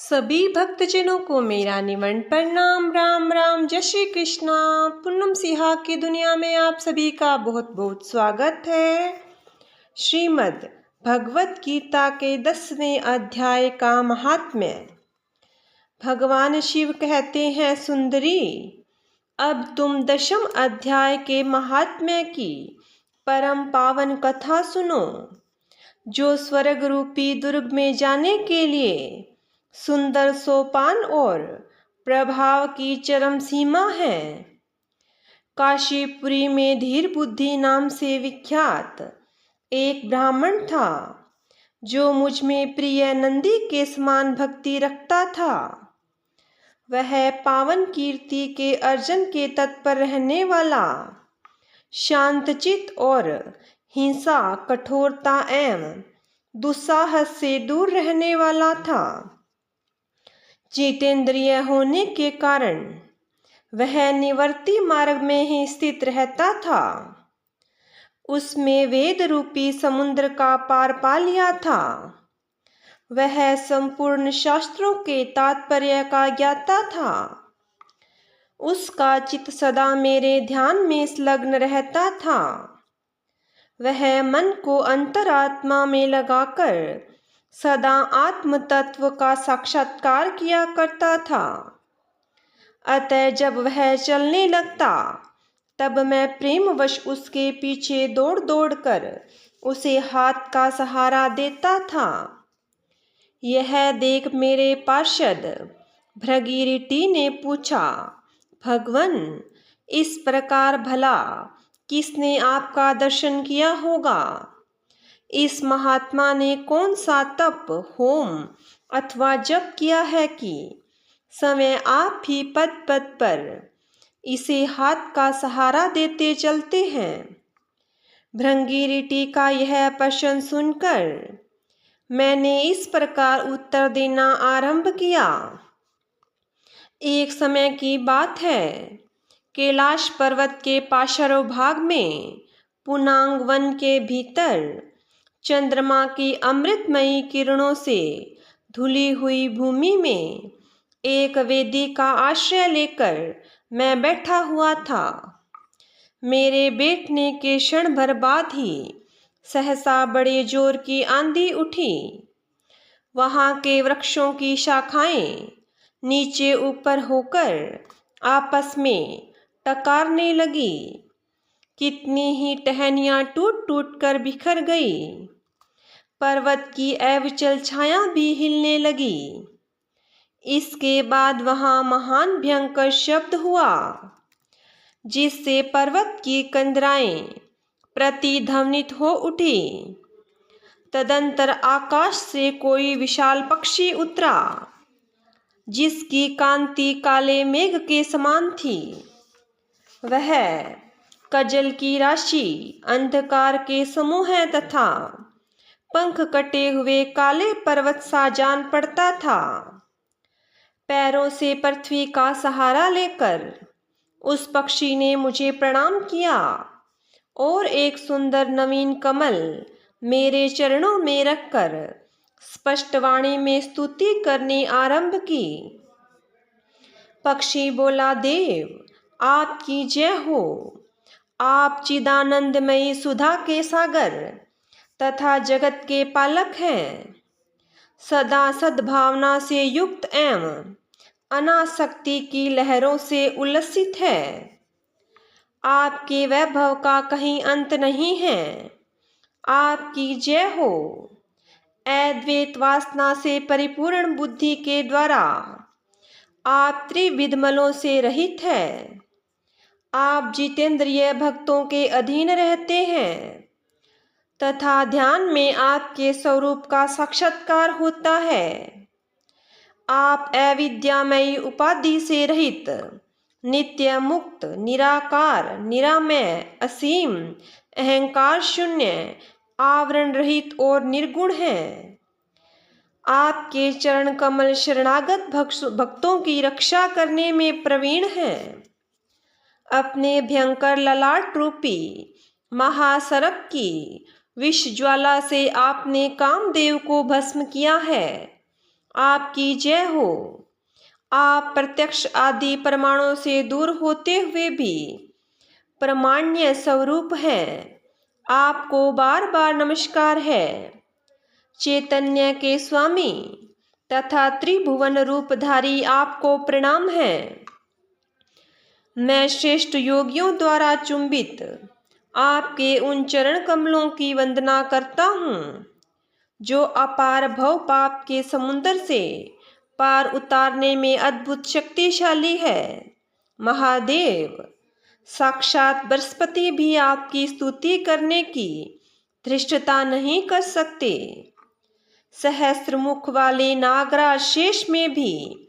सभी भक्तजनों को मेरा निमन प्रणाम। राम राम, जय श्री कृष्णा। पूनम सिहा की दुनिया में आप सभी का बहुत बहुत स्वागत है। श्रीमद् भगवत गीता के 10वें अध्याय का महात्म्य। भगवान शिव कहते हैं, सुंदरी, अब तुम 10वें अध्याय के महात्म्य की परम पावन कथा सुनो, जो स्वर्ग रूपी दुर्ग में जाने के लिए सुंदर सोपान और प्रभाव की चरम सीमा है। काशीपुरी में धीर बुद्धि नाम से विख्यात एक ब्राह्मण था, जो मुझ में प्रिय नंदी के समान भक्ति रखता था। वह पावन कीर्ति के अर्जन के तत्पर रहने वाला, शांतचित और हिंसा, कठोरता एवं दुस्साहस से दूर रहने वाला था। जितेंद्रिय होने के कारण वह निवर्ति मार्ग में ही स्थित रहता था। उसमें वेद रूपी समुद्र का पार पा लिया था। वह संपूर्ण शास्त्रों के तात्पर्य का ज्ञाता था। उसका चित्त सदा मेरे ध्यान में संलग्न रहता था। वह मन को अंतरात्मा में लगाकर सदा आत्म तत्व का साक्षात्कार किया करता था। अतः जब वह चलने लगता, तब मैं प्रेमवश उसके पीछे दौड़ दौड़ कर उसे हाथ का सहारा देता था। यह देख मेरे पार्षद भृगुरिटी ने पूछा, भगवन, इस प्रकार भला किसने आपका दर्शन किया होगा? इस महात्मा ने कौन सा तप, होम अथवा जप किया है कि समय आप ही पद पद पर इसे हाथ का सहारा देते चलते हैं? भृगुरिटी का यह प्रश्न सुनकर मैंने इस प्रकार उत्तर देना आरंभ किया। एक समय की बात है, कैलाश पर्वत के पार्श्व भाग में पुनांग वन के भीतर चंद्रमा की अमृतमयी किरणों से धुली हुई भूमि में एक वेदी का आश्रय लेकर मैं बैठा हुआ था। मेरे बैठने के क्षण भर बाद ही सहसा बड़े जोर की आंधी उठी। वहां के वृक्षों की शाखाएं नीचे ऊपर होकर आपस में टकारने लगी। कितनी ही टहनियां टूट टूट कर बिखर गई। पर्वत की अविचल छाया भी हिलने लगी। इसके बाद वहां महान भयंकर शब्द हुआ, जिससे पर्वत की कंदराएं प्रतिध्वनित हो उठी। तदंतर आकाश से कोई विशाल पक्षी उतरा, जिसकी कांति काले मेघ के समान थी। वह कजल की राशि, अंधकार के समूह तथा पंख कटे हुए काले पर्वत सा जान पड़ता था। पैरों से पृथ्वी का सहारा लेकर उस पक्षी ने मुझे प्रणाम किया और एक सुंदर नवीन कमल मेरे चरणों में रखकर स्पष्ट वाणी में स्तुति करनी आरंभ की। पक्षी बोला, देव, आपकी जय हो। आप चिदानंदमयी सुधा के सागर तथा जगत के पालक हैं। सदा सद्भावना से युक्त एवं अनासक्ति की लहरों से उल्लसित है। आपके वैभव का कहीं अंत नहीं है। आपकी जय हो। अद्वैत वासना से परिपूर्ण बुद्धि के द्वारा आप त्रिविध मलों से रहित है। आप जितेंद्रिय भक्तों के अधीन रहते हैं तथा ध्यान में आपके स्वरूप का साक्षात्कार होता है। आप अविद्यामयी उपाधि से रहित, नित्य मुक्त, निराकार, निरामय, असीम, अहंकार शून्य, आवरण रहित और निर्गुण हैं। आपके चरण कमल शरणागत भक्तों की रक्षा करने में प्रवीण हैं। अपने भयंकर ललाट रूपी महासर्प की विष ज्वाला से आपने कामदेव को भस्म किया है आपकी जय हो। आप प्रत्यक्ष आदि प्रमाणों से दूर होते हुए भी प्रामाण्य स्वरूप हैं। आपको बार बार नमस्कार है। चैतन्य के स्वामी तथा त्रिभुवन रूपधारी आपको प्रणाम है। मैं श्रेष्ठ योगियों द्वारा चुंबित आपके उन चरण कमलों की वंदना करता हूँ जो अपार भव पाप के समुद्र से पार उतारने में अद्भुत शक्तिशाली है। महादेव, साक्षात बृहस्पति भी आपकी स्तुति करने की धृष्टता नहीं कर सकते। सहस्त्र मुख वाले नागराज शेष में भी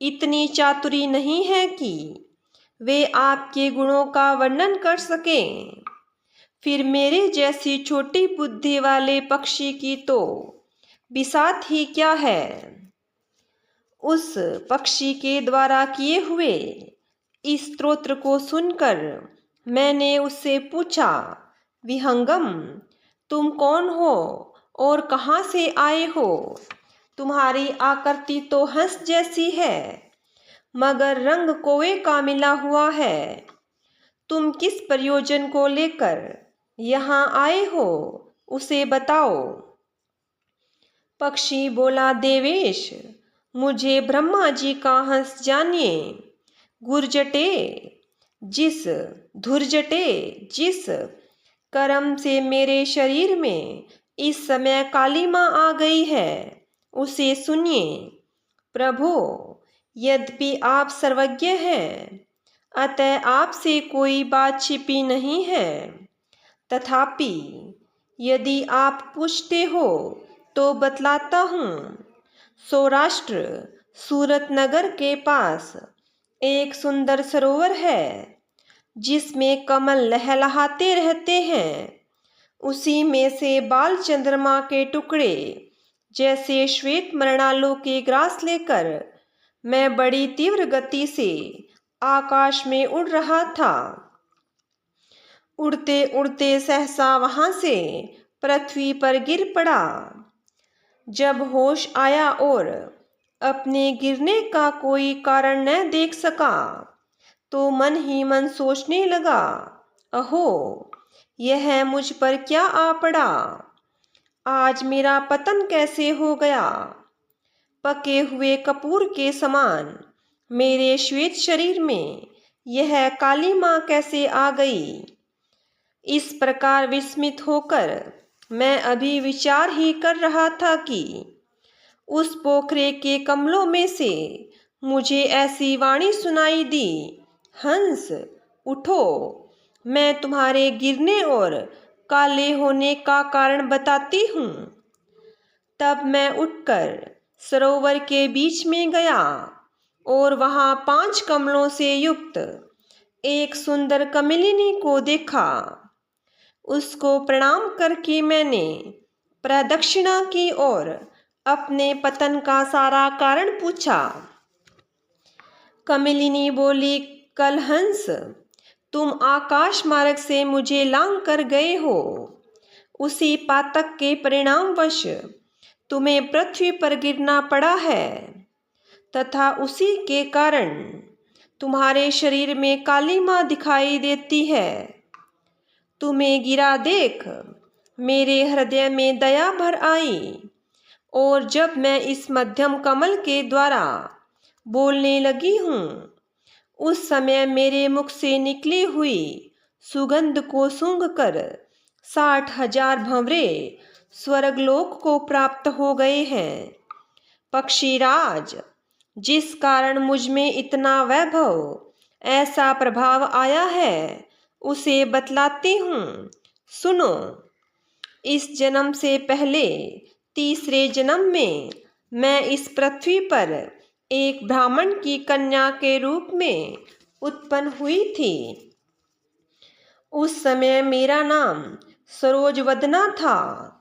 इतनी चातुरी नहीं है कि वे आपके गुणों का वर्णन कर सकें। फिर मेरे जैसी छोटी बुद्धि वाले पक्षी की तो बिसात ही क्या है। उस पक्षी के द्वारा किए हुए इस स्तोत्र को सुनकर मैंने उससे पूछा, विहंगम, तुम कौन हो और कहाँ से आए हो? तुम्हारी आकृति तो हंस जैसी है, मगर रंग कौवे का मिला हुआ है। तुम किस प्रयोजन को लेकर यहाँ आए हो, उसे बताओ। पक्षी बोला, देवेश, मुझे ब्रह्मा जी का हंस जानिए। धुर्जटे जिस कर्म से मेरे शरीर में इस समय काली माँ आ गई है, उसे सुनिए। प्रभो, यद्यपि आप सर्वज्ञ हैं, अतः आपसे कोई बात छिपी नहीं है। तथापि यदि आप पूछते हो तो बतलाता हूँ। सौराष्ट्र सूरत नगर के पास एक सुंदर सरोवर है जिसमें कमल लहलहाते रहते हैं। उसी में से बाल चंद्रमा के टुकड़े जैसे श्वेत मृणालों के ग्रास लेकर मैं बड़ी तीव्र गति से आकाश में उड़ रहा था। उड़ते उड़ते सहसा वहां से पृथ्वी पर गिर पड़ा। जब होश आया और अपने गिरने का कोई कारण न देख सका तो मन ही मन सोचने लगा, अहो, यह मुझ पर क्या आ पड़ा। आज मेरा पतन कैसे हो गया। पके हुए कपूर के समान मेरे श्वेत शरीर में यह काली माँ कैसे आ गई। इस प्रकार विस्मित होकर मैं अभी विचार ही कर रहा था कि उस पोखरे के कमलों में से मुझे ऐसी वाणी सुनाई दी, हंस, उठो, मैं तुम्हारे गिरने और काले होने का कारण बताती हूँ। तब मैं उठकर सरोवर के बीच में गया और वहाँ 5 कमलों से युक्त एक सुंदर कमलिनी को देखा। उसको प्रणाम करके मैंने प्रदक्षिणा की और अपने पतन का सारा कारण पूछा। कमलिनी बोली, कलहंस, तुम आकाश मार्ग से मुझे लांग कर गए हो। उसी पातक के परिणामवश तुम्हें पृथ्वी पर गिरना पड़ा है तथा उसी के कारण तुम्हारे शरीर में काली माँ दिखाई देती है। तुम्हें गिरा देख मेरे हृदय में दया भर आई और जब मैं इस मध्यम कमल के द्वारा बोलने लगी हूँ, उस समय मेरे मुख से निकली हुई सुगंध को सूंघकर 60,000 भंवरे स्वर्गलोक को प्राप्त हो गए हैं। पक्षीराज, जिस कारण मुझ में इतना वैभव, ऐसा प्रभाव आया है, उसे बतलाती हूँ, सुनो। इस जन्म से पहले तीसरे जन्म में मैं इस पृथ्वी पर एक ब्राह्मण की कन्या के रूप में उत्पन्न हुई थी। उस समय मेरा नाम सरोजवदना था।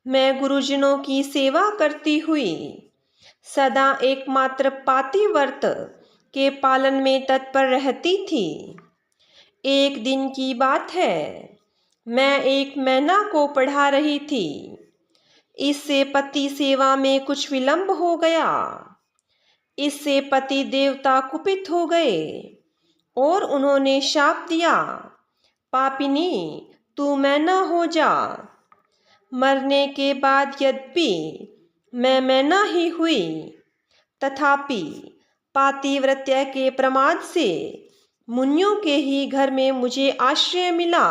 मैं गुरुजनों की सेवा करती हुई सदा एकमात्र पातिव्रत के पालन में तत्पर रहती थी। एक दिन की बात है, मैं एक मैना को पढ़ा रही थी। इससे पति सेवा में कुछ विलंब हो गया। इससे पति देवता कुपित हो गए और उन्होंने शाप दिया, पापिनी तू मैना हो जा। मरने के बाद यद्यपि मैं मैना ही हुई, तथापि पातिव्रत्य के प्रमाद से मुनियों के ही घर में मुझे आश्रय मिला।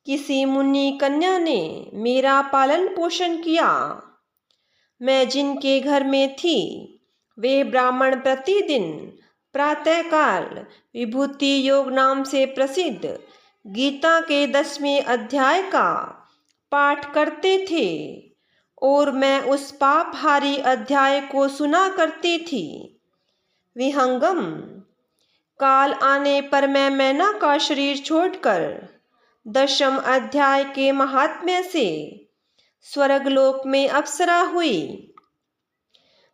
किसी मुनि कन्या ने मेरा पालन पोषण किया। मैं जिनके घर में थी वे ब्राह्मण प्रतिदिन प्रातःकाल विभूति योग नाम से प्रसिद्ध गीता के 10वें अध्याय का पाठ करते थे और मैं उस पापहारी अध्याय को सुना करती थी। विहंगम, काल आने पर मैं मैना का शरीर छोड़कर 10वें अध्याय के महात्म्य से स्वर्गलोक में अप्सरा हुई।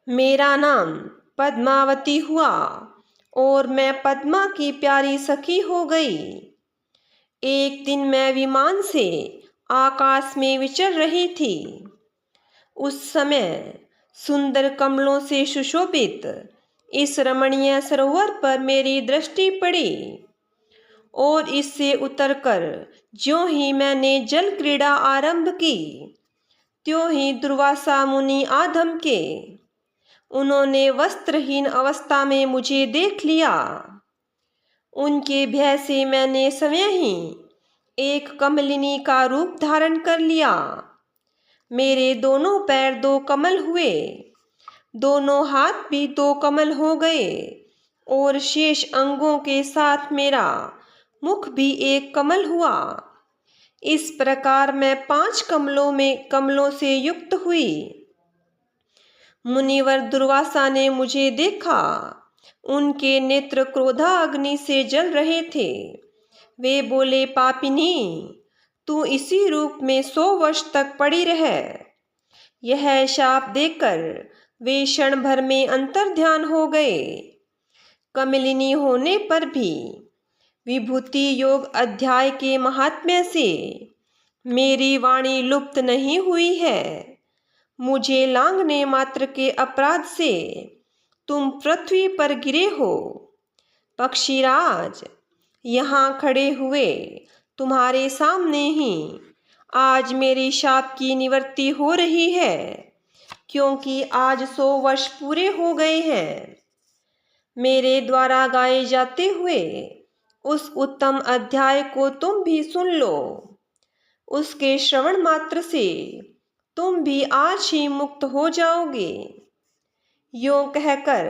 मेरा नाम पद्मावती हुआ और मैं पद्मा की प्यारी सखी हो गई। एक दिन मैं विमान से आकाश में विचर रही थी। उस समय सुंदर कमलों से सुशोभित इस रमणीय सरोवर पर मेरी दृष्टि पड़ी और इससे उतरकर ज्यों ही मैंने जल क्रीड़ा आरंभ की, त्यों ही दुर्वासा मुनि आ धमके। उन्होंने वस्त्रहीन अवस्था में मुझे देख लिया। उनके भय से मैंने स्वयं ही एक कमलिनी का रूप धारण कर लिया। मेरे दोनों पैर 2 कमल हुए, दोनों हाथ भी 2 कमल हो गए और शेष अंगों के साथ मेरा मुख भी एक कमल हुआ। इस प्रकार मैं 5 कमलों से युक्त हुई। मुनिवर दुर्वासा ने मुझे देखा। उनके नेत्र क्रोधाग्नि से जल रहे थे। वे बोले, पापिनी तू इसी रूप में 100 वर्ष तक पड़ी रह। यह शाप देकर वे क्षण भर में अंतर्ध्यान हो गए। कमलिनी होने पर भी विभूति योग अध्याय के महात्म्य से मेरी वाणी लुप्त नहीं हुई है। मुझे लांघने मात्र के अपराध से तुम पृथ्वी पर गिरे हो। पक्षीराज, यहाँ खड़े हुए तुम्हारे सामने ही आज मेरी शाप की निवृत्ति हो रही है, क्योंकि आज 100 वर्ष पूरे हो गए हैं। मेरे द्वारा गाए जाते हुए उस उत्तम अध्याय को तुम भी सुन लो। उसके श्रवण मात्र से तुम भी आज ही मुक्त हो जाओगे। यों कहकर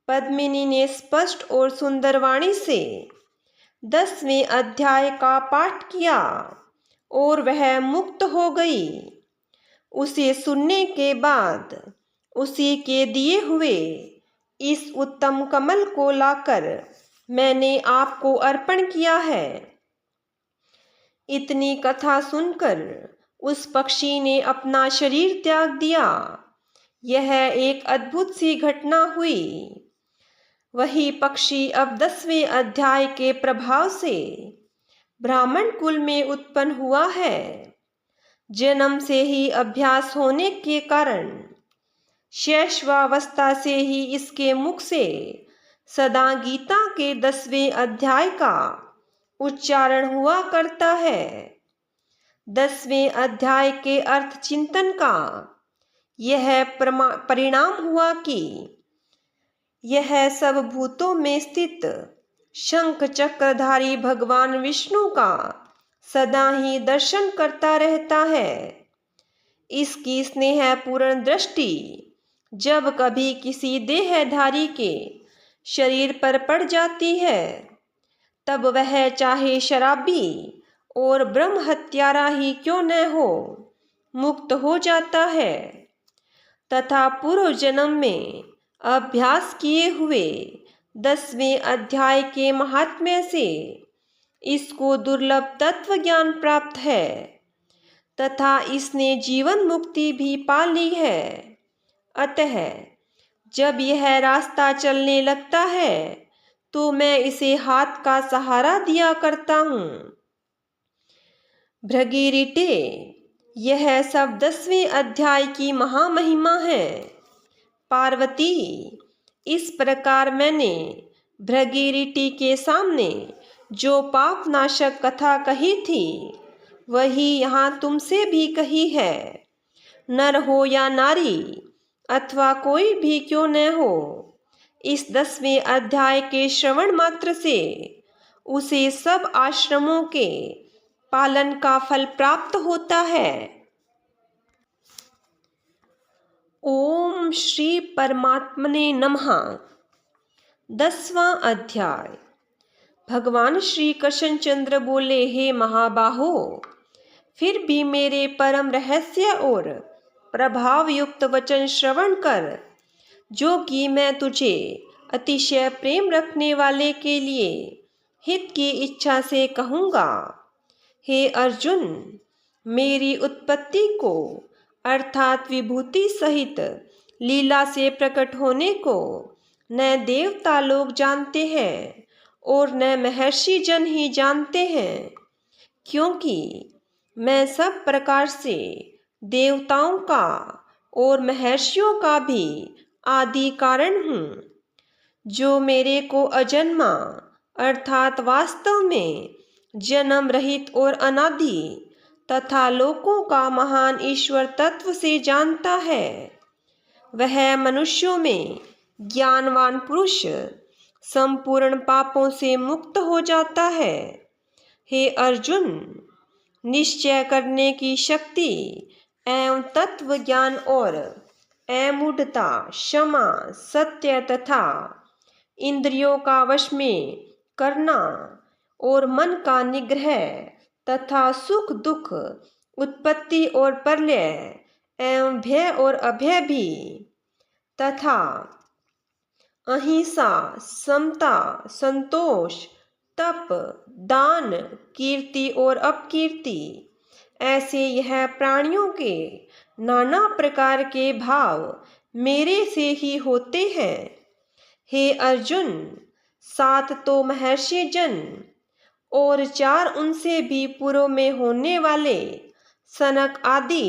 पद्मिनी ने स्पष्ट और सुंदर वाणी से 10वें अध्याय का पाठ किया और वह मुक्त हो गई। उसे सुनने के बाद उसी के दिए हुए इस उत्तम कमल को लाकर मैंने आपको अर्पण किया है। इतनी कथा सुनकर उस पक्षी ने अपना शरीर त्याग दिया। यह एक अद्भुत सी घटना हुई। वही पक्षी अब 10वें अध्याय के प्रभाव से ब्राह्मण कुल में उत्पन्न हुआ है। जन्म से ही अभ्यास होने के कारण शैशवावस्था से ही इसके मुख से सदा गीता के 10वें अध्याय का उच्चारण हुआ करता है। 10वें अध्याय के अर्थ चिंतन का यह परिणाम हुआ कि यह सब भूतों में स्थित शंख चक्रधारी भगवान विष्णु का सदा ही दर्शन करता रहता है। इसकी स्नेहपूर्ण दृष्टि जब कभी किसी देहधारी के शरीर पर पड़ जाती है, तब वह चाहे शराबी और ब्रह्म हत्यारा ही क्यों न हो, मुक्त हो जाता है तथा पूर्व जन्म में अभ्यास किए हुए 10वें अध्याय के महात्म्य से इसको दुर्लभ तत्व ज्ञान प्राप्त है तथा इसने जीवन मुक्ति भी पा ली है। अतः जब यह रास्ता चलने लगता है तो मैं इसे हाथ का सहारा दिया करता हूँ। भृगिरिटे, यह सब 10वें अध्याय की महामहिमा है। पार्वती, इस प्रकार मैंने भृगुरिटी के सामने जो पापनाशक कथा कही थी वही यहाँ तुमसे भी कही है। नर हो या नारी अथवा कोई भी क्यों न हो, इस 10वें अध्याय के श्रवण मात्र से उसे सब आश्रमों के पालन का फल प्राप्त होता है। ओम श्री परमात्मने नमः। 10वां अध्याय। भगवान श्री कृष्णचंद्र बोले, हे महाबाहो, फिर भी मेरे परम रहस्य और प्रभाव युक्त वचन श्रवण कर, जो कि मैं तुझे अतिशय प्रेम रखने वाले के लिए हित की इच्छा से कहूँगा। हे अर्जुन, मेरी उत्पत्ति को अर्थात विभूति सहित लीला से प्रकट होने को न देवता लोग जानते हैं और न महर्षि जन ही जानते हैं, क्योंकि मैं सब प्रकार से देवताओं का और महर्षियों का भी आदि कारण हूँ। जो मेरे को अजन्मा अर्थात वास्तव में जन्म रहित और अनादि तथा लोकों का महान ईश्वर तत्व से जानता है, वह मनुष्यों में ज्ञानवान पुरुष संपूर्ण पापों से मुक्त हो जाता है। हे अर्जुन, निश्चय करने की शक्ति एवं तत्व ज्ञान और अमूढ़ता, क्षमा, सत्य तथा इंद्रियों का वश में करना और मन का निग्रह तथा सुख दुख, उत्पत्ति और प्रलय एवं भय और अभय भी, तथा अहिंसा, समता, संतोष, तप, दान, कीर्ति और अपकीर्ति, ऐसे यह प्राणियों के नाना प्रकार के भाव मेरे से ही होते हैं। हे अर्जुन, 7 तो महर्षि जन और 4 उनसे भी पूर्व में होने वाले सनक आदि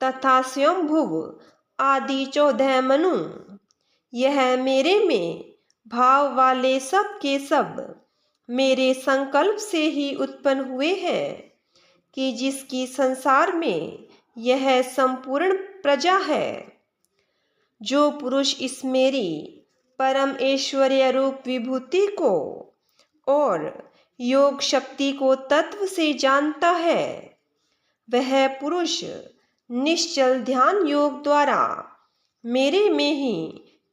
तथा स्वयंभुव आदि 14 मनु, यह मेरे में भाव वाले सब के सब मेरे संकल्प से ही उत्पन्न हुए हैं, कि जिसकी संसार में यह संपूर्ण प्रजा है। जो पुरुष इस मेरी परम ऐश्वर्य रूप विभूति को और योग शक्ति को तत्व से जानता है, वह पुरुष निश्चल ध्यान योग द्वारा मेरे में ही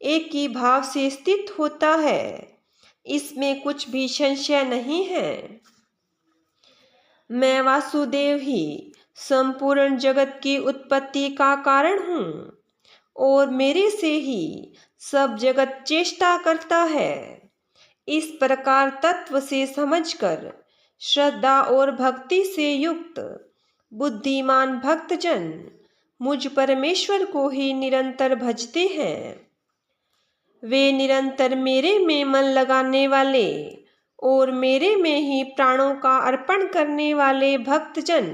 एक ही भाव से स्थित होता है। इसमें कुछ भी संशय नहीं है। मैं वासुदेव ही संपूर्ण जगत की उत्पत्ति का कारण हूँ और मेरे से ही सब जगत चेष्टा करता है। इस प्रकार तत्व से समझकर श्रद्धा और भक्ति से युक्त बुद्धिमान भक्तजन मुझ परमेश्वर को ही निरंतर भजते हैं। वे निरंतर मेरे में मन लगाने वाले और मेरे में ही प्राणों का अर्पण करने वाले भक्तजन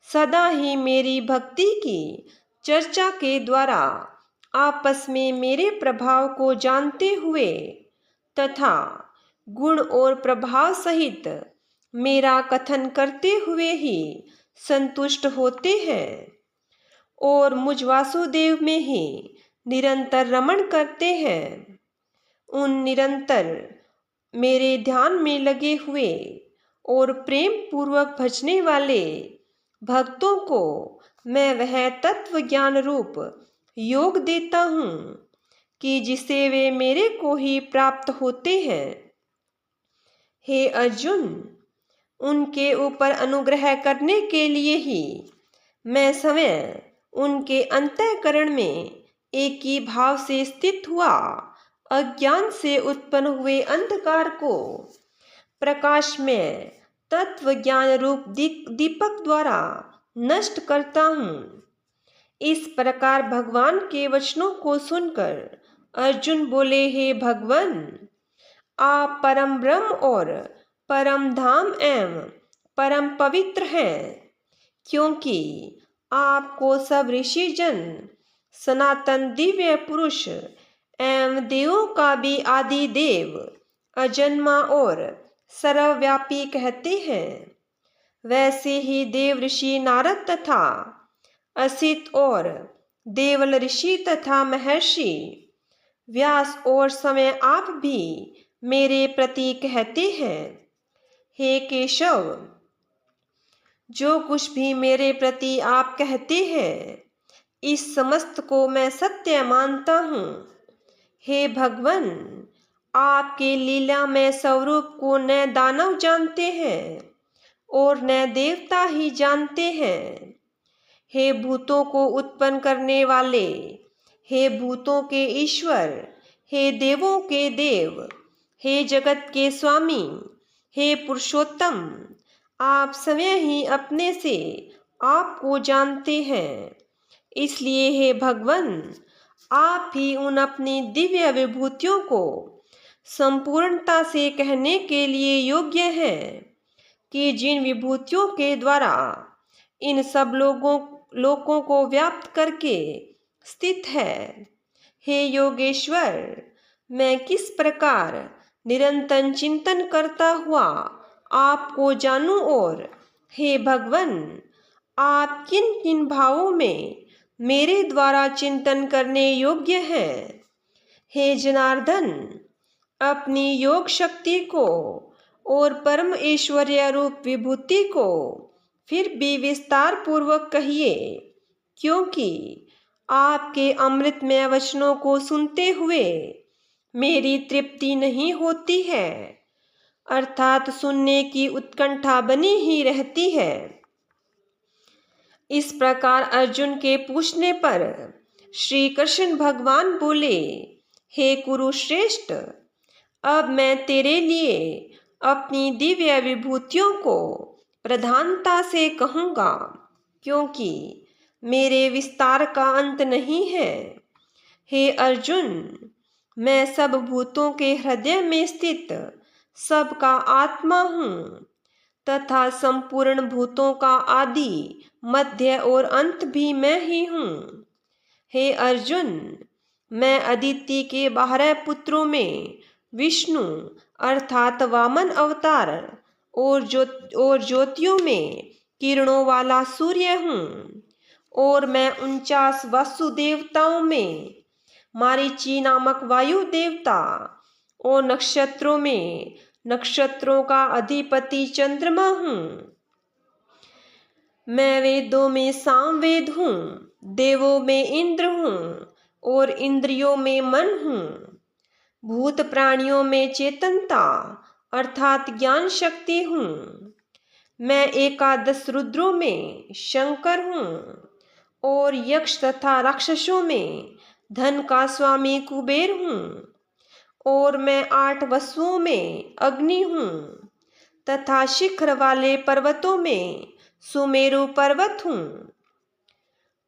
सदा ही मेरी भक्ति की चर्चा के द्वारा आपस में मेरे प्रभाव को जानते हुए तथा गुण और प्रभाव सहित मेरा कथन करते हुए ही संतुष्ट होते हैं और मुझ वासुदेव में ही निरंतर रमण करते हैं। उन निरंतर मेरे ध्यान में लगे हुए और प्रेम पूर्वक भजने वाले भक्तों को मैं वह तत्व ज्ञान रूप योग देता हूँ, कि जिसे वे मेरे को ही प्राप्त होते हैं। हे अर्जुन, उनके ऊपर अनुग्रह करने के लिए ही मैं स्वयं उनके अंतःकरण में एक ही भाव से स्थित हुआ अज्ञान से उत्पन्न हुए अंधकार को प्रकाश में तत्व ज्ञान रूप दीपक द्वारा नष्ट करता हूँ। इस प्रकार भगवान के वचनों को सुनकर अर्जुन बोले, हे भगवान, आप परम ब्रह्म और परम धाम एवं परम पवित्र हैं, क्योंकि आपको सब ऋषि जन सनातन दिव्य पुरुष एवं देवों का भी आदि देव अजन्मा और सर्वव्यापी कहते हैं। वैसे ही देव ऋषि नारद तथा असित और देवल ऋषि तथा महर्षि व्यास और समय आप भी मेरे प्रति कहते हैं। हे केशव, जो कुछ भी मेरे प्रति आप कहते हैं, इस समस्त को मैं सत्य मानता हूँ। हे भगवन, आपके लीला में स्वरूप को न दानव जानते हैं और न देवता ही जानते हैं। हे भूतों को उत्पन्न करने वाले, हे भूतों के ईश्वर, हे देवों के देव, हे जगत के स्वामी, हे पुरुषोत्तम, आप स्वयं ही अपने से आपको जानते हैं। इसलिए हे भगवन, आप ही उन अपनी दिव्य विभूतियों को संपूर्णता से कहने के लिए योग्य हैं कि जिन विभूतियों के द्वारा इन सब लोकों को व्याप्त करके स्थित है। हे योगेश्वर, मैं किस प्रकार निरंतर चिंतन करता हुआ आपको जानूं और हे भगवन, आप किन किन भावों में मेरे द्वारा चिंतन करने योग्य हैं। हे जनार्दन, अपनी योग शक्ति को और परम ऐश्वर्य रूप विभूति को फिर भी विस्तार पूर्वक कहिए, क्योंकि आपके अमृतमय वचनों को सुनते हुए मेरी तृप्ति नहीं होती है, अर्थात सुनने की उत्कंठा बनी ही रहती है। इस प्रकार अर्जुन के पूछने पर श्री कृष्ण भगवान बोले, हे कुरुश्रेष्ठ, अब मैं तेरे लिए अपनी दिव्य विभूतियों को प्रधानता से कहूँगा, क्योंकि मेरे विस्तार का अंत नहीं है। हे अर्जुन, मैं सब भूतों के हृदय में स्थित सबका आत्मा हूँ तथा संपूर्ण भूतों का आदि, मध्य और अंत भी मैं ही हूँ। हे अर्जुन, मैं अदिति के 12 पुत्रों में विष्णु अर्थात वामन अवतार और ज्योतियों में किरणों वाला सूर्य हूँ, और मैं 49 वासु देवताओं में मारीची नामक वायु देवता और नक्षत्रों में नक्षत्रों का अधिपति चंद्रमा हूँ। मैं वेदों में सामवेद हूँ, देवों में इंद्र हूँ और इंद्रियों में मन हूँ। भूत प्राणियों में चेतनता अर्थात ज्ञान शक्ति हूँ। मैं 11 रुद्रों में शंकर हूँ और यक्ष तथा राक्षसों में धन का स्वामी कुबेर हूँ, और मैं 8 वसुओं में अग्नि हूँ तथा शिखर वाले पर्वतों में सुमेरु पर्वत हूँ।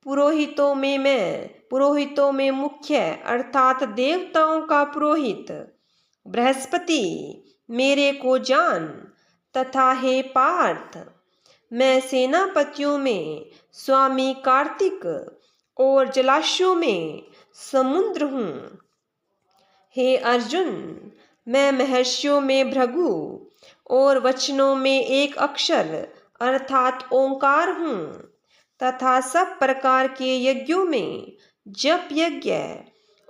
पुरोहितों में मुख्य अर्थात देवताओं का पुरोहित बृहस्पति मेरे को जान, तथा हे पार्थ, मैं सेनापतियों में स्वामी कार्तिक और जलाशयों में समुद्र हूँ। हे अर्जुन, मैं महर्षियों में भृगु और वचनों में एक अक्षर अर्थात ओंकार हूँ तथा सब प्रकार के यज्ञों में जप यज्ञ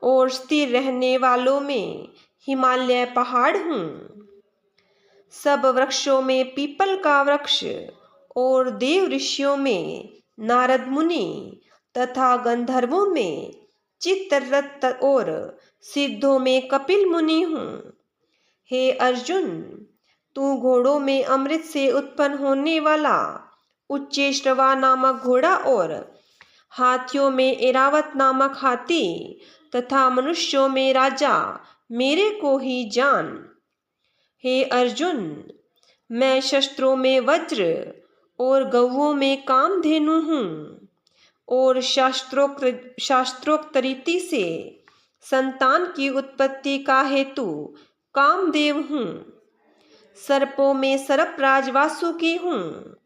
और स्थिर रहने वालों में हिमालय पहाड़ हूँ। सब वृक्षों में पीपल का वृक्ष और देव ऋषियों में नारद मुनि तथा गंधर्वों में चित्ररथ और सिद्धों में कपिल मुनि हूँ। हे अर्जुन, तू घोड़ों में अमृत से उत्पन्न होने वाला उच्चैश्रवा नामक घोड़ा और हाथियों में ऐरावत नामक हाथी तथा मनुष्यों में राजा मेरे को ही जान। हे अर्जुन, मैं शस्त्रों में वज्र और गौओं में कामधेनु हूँ और शास्त्रोक्त रीति से संतान की उत्पत्ति का हेतु कामदेव हूँ। सर्पों में सर्पराज वासुकी हूँ।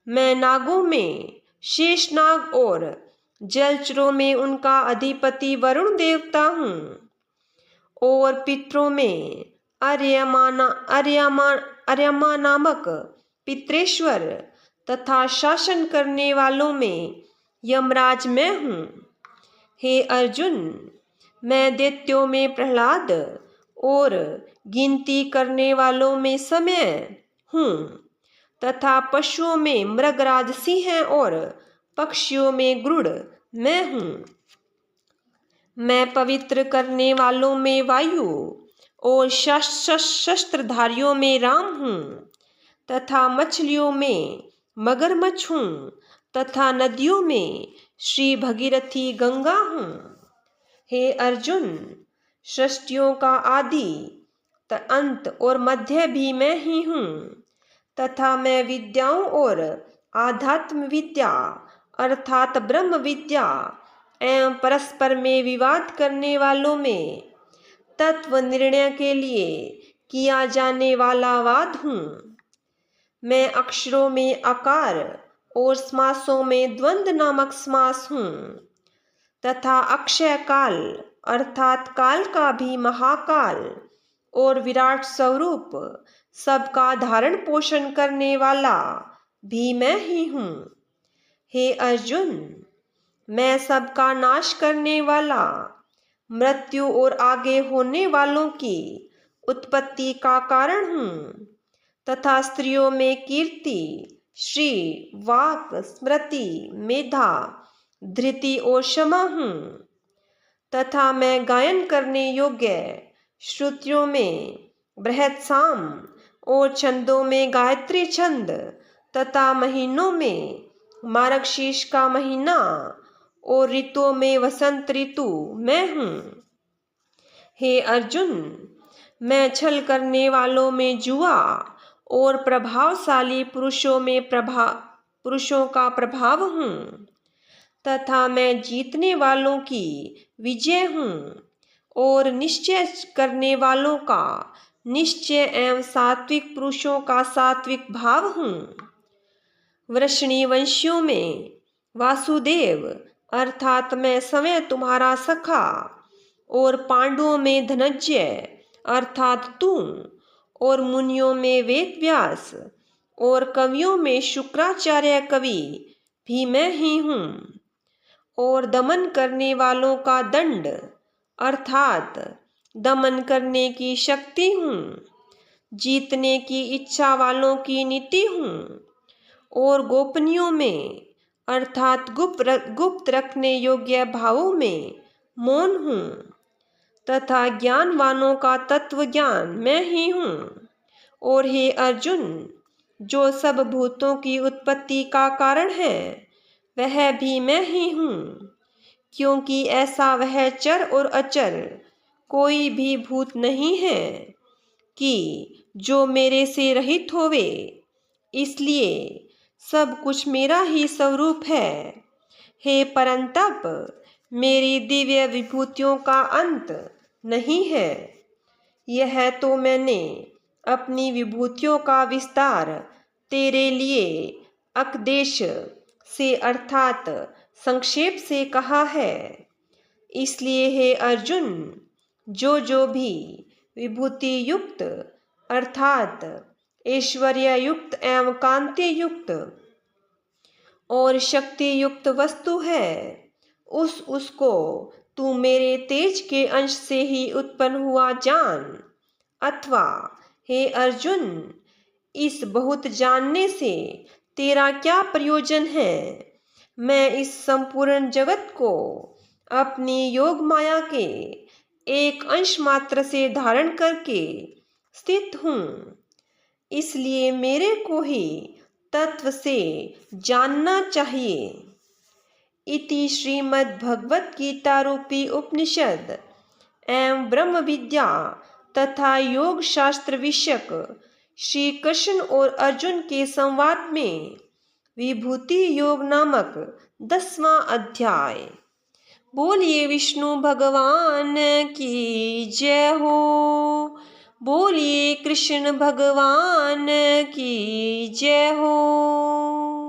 मैं नागों में शेषनाग और जलचरों में उनका अधिपति वरुण देवता हूँ और पितरों में अर्यमा नामक पितरेश्वर तथा शासन करने वालों में यमराज मैं हूँ। हे अर्जुन, मैं दैत्यों में प्रहलाद और गिनती करने वालों में समय हूँ तथा पशुओं में मृगराज सिंह और पक्षियों में गरुड़ मैं हूँ। मैं पवित्र करने वालों में वायु और शस्त्रधारियों में राम हूँ तथा मछलियों में मगरमच्छ हूँ तथा नदियों में श्री भगीरथी गंगा हूँ। हे अर्जुन, सृष्टियों का आदि अंत और मध्य भी मैं ही हूँ तथा मैं विद्याओं और आध्यात्म विद्या अर्थात ब्रह्म विद्या एवं परस्पर में विवाद करने वालों में तत्व निर्णय के लिए किया जाने वाला वाद हूँ। मैं अक्षरों में आकार और समासों में द्वंद्व नामक समास हूँ तथा अक्षय काल अर्थात काल का भी महाकाल और विराट स्वरूप सबका धारण पोषण करने वाला भी मैं ही हूँ। हे अर्जुन, मैं सबका नाश करने वाला, मृत्यु और आगे होने वालों की उत्पत्ति का कारण हूँ तथा स्त्रियों में कीर्ति, श्री, वाक, स्मृति, मेधा, धृति और क्षमा हूँ तथा मैं गायन करने योग्य श्रुतियों में बृहत साम और छंदों में गायत्री छंद तथा महीनों में मार्गशीर्ष का महीना और ऋतुओं में वसंत ऋतु मैं हूँ। हे अर्जुन, मैं छल करने वालों में जुआ और प्रभावशाली पुरुषों का प्रभाव हूँ तथा मैं जीतने वालों की विजय हूँ और निश्चय करने वालों का निश्चय एवं सात्विक पुरुषों का सात्विक भाव हूँ। वृषणी वंशियों में वासुदेव अर्थात मैं स्वयं तुम्हारा सखा और पांडवों में धनंजय अर्थात तू और मुनियों में वेद व्यास और कवियों में शुक्राचार्य कवि भी मैं ही हूँ और दमन करने वालों का दंड अर्थात दमन करने की शक्ति हूँ, जीतने की इच्छा वालों की नीति हूँ और गोपनीयों में अर्थात गुप्त रखने योग्य भावों में मौन हूँ तथा ज्ञानवानों का तत्व ज्ञान मैं ही हूँ। और हे अर्जुन, जो सब भूतों की उत्पत्ति का कारण है वह भी मैं ही हूँ, क्योंकि ऐसा वह चर और अचर कोई भी भूत नहीं है कि जो मेरे से रहित होवे, इसलिए सब कुछ मेरा ही स्वरूप है। हे परंतप, मेरी दिव्य विभूतियों का अंत नहीं है। यह तो मैंने अपनी विभूतियों का विस्तार तेरे लिए अकदेश से अर्थात संक्षेप से कहा है। इसलिए हे अर्जुन, जो भी विभूति युक्त अर्थात ऐश्वर्य युक्त एवं कांति युक्त और शक्ति युक्त वस्तु है, उसको तू मेरे तेज के अंश से ही उत्पन्न हुआ जान। अथवा हे अर्जुन, इस बहुत जानने से तेरा क्या प्रयोजन है? मैं इस संपूर्ण जगत को अपनी योग माया के एक अंश मात्र से धारण करके स्थित हूँ, इसलिए मेरे को ही तत्व से जानना चाहिए। इति श्रीमद् भगवत गीता रूपी उपनिषद एवं ब्रह्म विद्या तथा योग शास्त्र विषयक श्री कृष्ण और अर्जुन के संवाद में विभूति योग नामक 10वां अध्याय। बोलिए विष्णु भगवान की जय हो। बोलिए कृष्ण भगवान की जय हो।